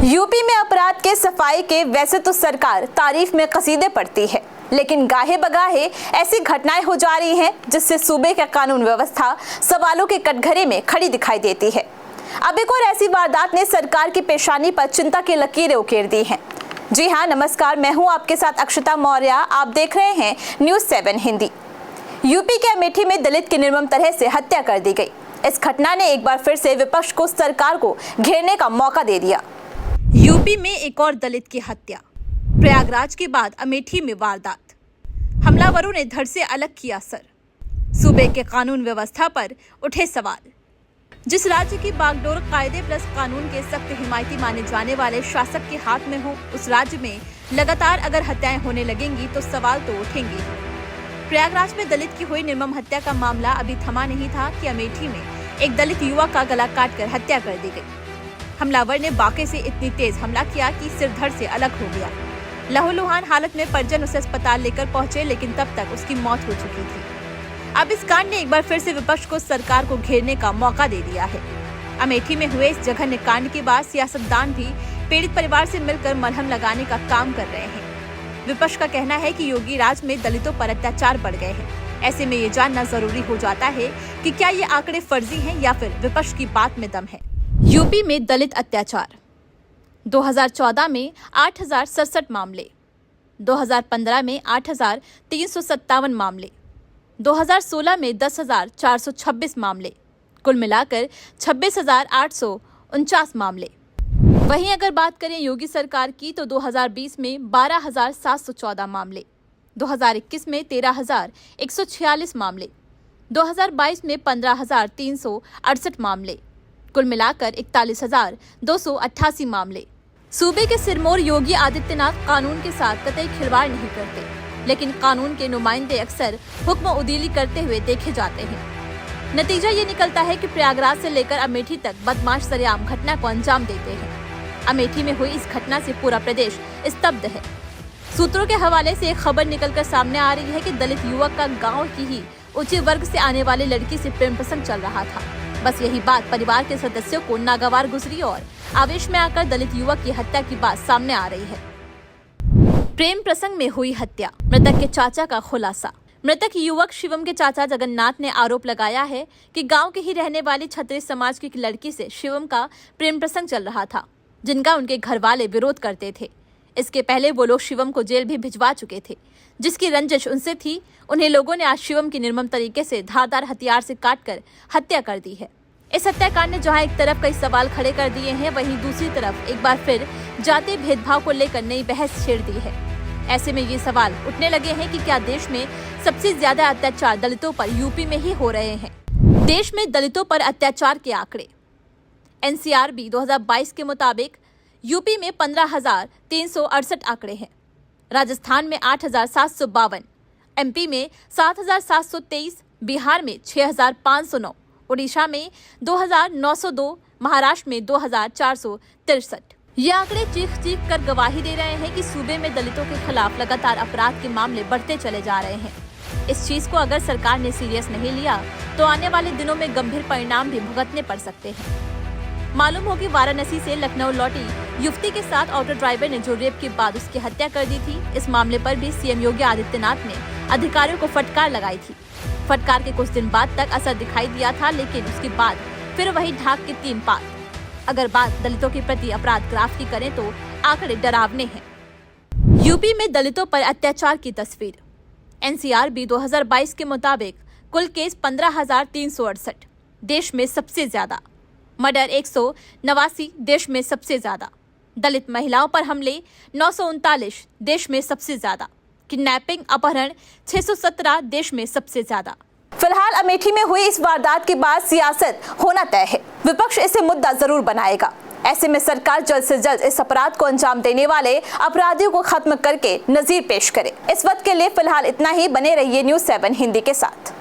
UP में अपराध के सफाई के वैसे तो सरकार तारीफ में कसीदे पढ़ती है, लेकिन गाहे बगाहे ऐसी घटनाएं हो जा रही हैं जिससे सूबे का कानून व्यवस्था सवालों के कटघरे में खड़ी दिखाई देती है। अब एक और ऐसी वारदात ने सरकार की पेशानी पर चिंता की लकीरें उकेर दी हैं। जी हाँ, नमस्कार, मैं हूँ आपके साथ अक्षता मौर्य। आप देख रहे हैं न्यूज़ 7 हिंदी। यूपी के अमेठी में दलित की निर्मम तरह से हत्या कर दी गई। इस घटना ने एक बार फिर से विपक्ष को सरकार को घेरने का मौका दे दिया। यूपी में एक और दलित की हत्या, प्रयागराज के बाद अमेठी में वारदात। हमलावरों ने धड़ से अलग किया सर। सूबे के कानून व्यवस्था पर उठे सवाल। जिस राज्य की बागडोर कायदे प्लस कानून के सख्त हिमायती माने जाने वाले शासक के हाथ में हो, उस राज्य में लगातार अगर हत्याएं होने लगेंगी तो सवाल तो उठेंगे। प्रयागराज में दलित की हुई निर्मम हत्या का मामला अभी थमा नहीं था कि अमेठी में एक दलित युवक का गला काटकर हत्या कर दी गई। हमलावर ने बाके से इतनी तेज हमला किया कि सिर धड़ से अलग हो गया। लहूलुहान हालत में परिजन उसे अस्पताल लेकर पहुंचे, लेकिन तब तक उसकी मौत हो चुकी थी। अब इस कांड ने एक बार फिर से विपक्ष को सरकार को घेरने का मौका दे दिया है। अमेठी में हुए इस जघन्य कांड के बाद सियासतदान भी पीड़ित परिवार से मिलकर मलहम लगाने का काम कर रहे हैं। विपक्ष का कहना है कि योगी राज में दलितों पर अत्याचार बढ़ गए हैं। ऐसे में ये जानना जरूरी हो जाता है कि क्या ये आंकड़े फर्जी हैं या फिर विपक्ष की बात में दम है। यूपी में दलित अत्याचार 2014 में 8,067 मामले, 2015 में 8,357 मामले, 2016 में 10,426 मामले, कुल मिलाकर 26,849 मामले। वहीं अगर बात करें योगी सरकार की तो 2020 में 12,714 मामले, 2021 में 13,146 मामले, 2022 में 15,368 मामले, कुल मिलाकर 41,288 मामले। सूबे के सिरमौर योगी आदित्यनाथ कानून के साथ कतई खिलवाड़ नहीं करते, लेकिन कानून के नुमाइंदे अक्सर हुक्म उदीली करते हुए देखे जाते हैं। नतीजा ये निकलता है कि प्रयागराज से लेकर अमेठी तक बदमाश सरेआम घटना को अंजाम देते हैं। अमेठी में हुई इस घटना से पूरा प्रदेश स्तब्ध है। सूत्रों के हवाले से एक खबर निकलकर सामने आ रही है कि दलित युवक का गांव की ही उच्च वर्ग से आने वाली लड़की से प्रेम प्रसंग चल रहा था। बस यही बात परिवार के सदस्यों को नागवार गुजरी और आवेश में आकर दलित युवक की हत्या की बात सामने आ रही है। प्रेम प्रसंग में हुई हत्या, मृतक के चाचा का खुलासा। मृतक युवक शिवम के चाचा जगन्नाथ ने आरोप लगाया है कि गांव के ही रहने वाली क्षत्रिय समाज की लड़की से शिवम का प्रेम प्रसंग चल रहा था, जिनका उनके घर वाले विरोध करते थे। इसके पहले वो लोग शिवम को जेल भी भिजवा चुके थे। जिसकी रंजिश उनसे थी, उन्हें लोगों ने आज शिवम की निर्मम तरीके से धारदार हथियार से काटकर हत्या कर दी है। इस हत्याकांड ने जहां एक तरफ कई सवाल खड़े कर दिए हैं, वहीं दूसरी तरफ एक बार फिर जातीय भेदभाव को लेकर नई बहस छेड़ दी है। ऐसे में ये सवाल उठने लगे हैं कि क्या देश में सबसे ज्यादा अत्याचार दलितों पर यूपी में ही हो रहे हैं। देश में दलितों पर अत्याचार के आंकड़े। NCRB 2022 के मुताबिक यूपी में 15,368 आंकड़े हैं, राजस्थान में 8,752, MP में 7,723, बिहार में 6,509, उड़ीसा में 2,902, महाराष्ट्र में 2,463। ये आंकड़े चीख चीख कर गवाही दे रहे हैं कि सूबे में दलितों के खिलाफ लगातार अपराध के मामले बढ़ते चले जा रहे हैं। इस चीज को अगर सरकार ने सीरियस नहीं लिया तो आने वाले दिनों में गंभीर परिणाम भी भुगतने पड़ सकते हैं। मालूम हो कि वाराणसी से लखनऊ लौटी युवती के साथ ऑटो ड्राइवर ने जो रेप के बाद उसकी हत्या कर दी थी, इस मामले पर भी CM योगी आदित्यनाथ ने अधिकारियों को फटकार लगाई थी। फटकार के कुछ दिन बाद तक असर दिखाई दिया था, लेकिन उसके बाद फिर वही ढाक के 3 पात। अगर बात दलितों के प्रति अपराध ग्राफ की करें तो आंकड़े डरावने हैं। यूपी में दलितों पर अत्याचार की तस्वीर। NCRB 2022 के मुताबिक कुल केस 15,368, देश में सबसे ज्यादा। मर्डर 189, देश में सबसे ज्यादा। दलित महिलाओं पर हमले 939, देश में सबसे ज्यादा। किडनैपिंग अपहरण 617, देश में सबसे ज्यादा। फिलहाल अमेठी में हुई इस वारदात के बाद सियासत होना तय है। विपक्ष इसे मुद्दा जरूर बनाएगा। ऐसे में सरकार जल्द से जल्द इस अपराध को अंजाम देने वाले अपराधियों को खत्म करके नजीर पेश करे। इस वक्त के लिए फिलहाल इतना ही। बने रहिए न्यूज़ 7 हिंदी के साथ।